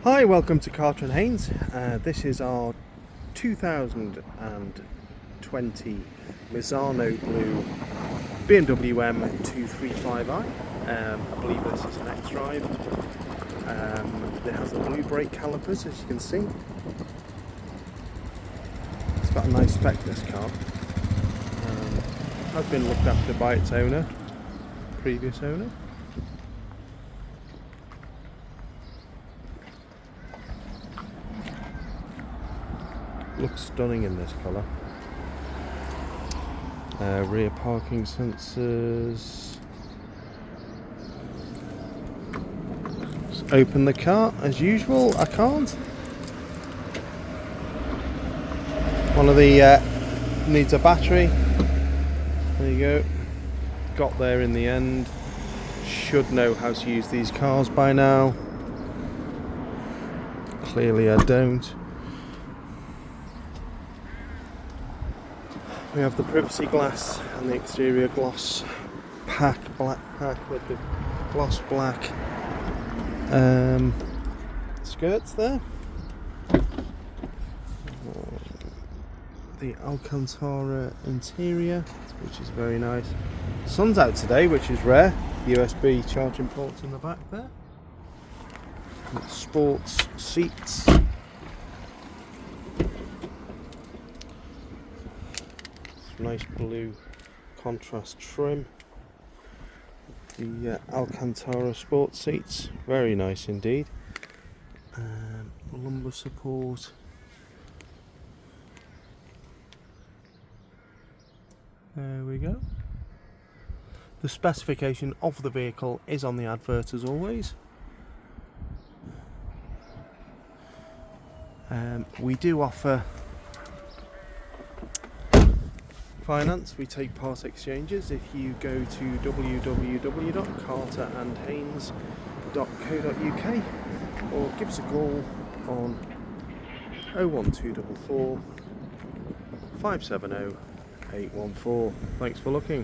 Hi, welcome to Carter & Haynes. This is our 2020 Misano blue BMW M235i. I believe this is an xDrive. It has the blue brake calipers, as you can see. It's got a nice spec, this car. Has been looked after by its owner, previous owner. Looks stunning in this colour. Rear parking sensors. Just open the car as usual. I can't. One of the needs a battery. There you go. Got there in the end. Should know how to use these cars by now. Clearly I don't. We have the privacy glass and the exterior gloss black pack with the gloss black skirts there. The Alcantara interior, which is very nice. Sun's out today, which is rare. USB charging ports in the back there. Sports seats. Nice blue contrast trim. The Alcantara sports seats, very nice indeed. Lumbar support. There we go. The specification of the vehicle is on the advert as always. We do offer finance. We take part exchanges. If you go to www.carterandhaynes.co.uk or give us a call on 01244 570 814. Thanks for looking.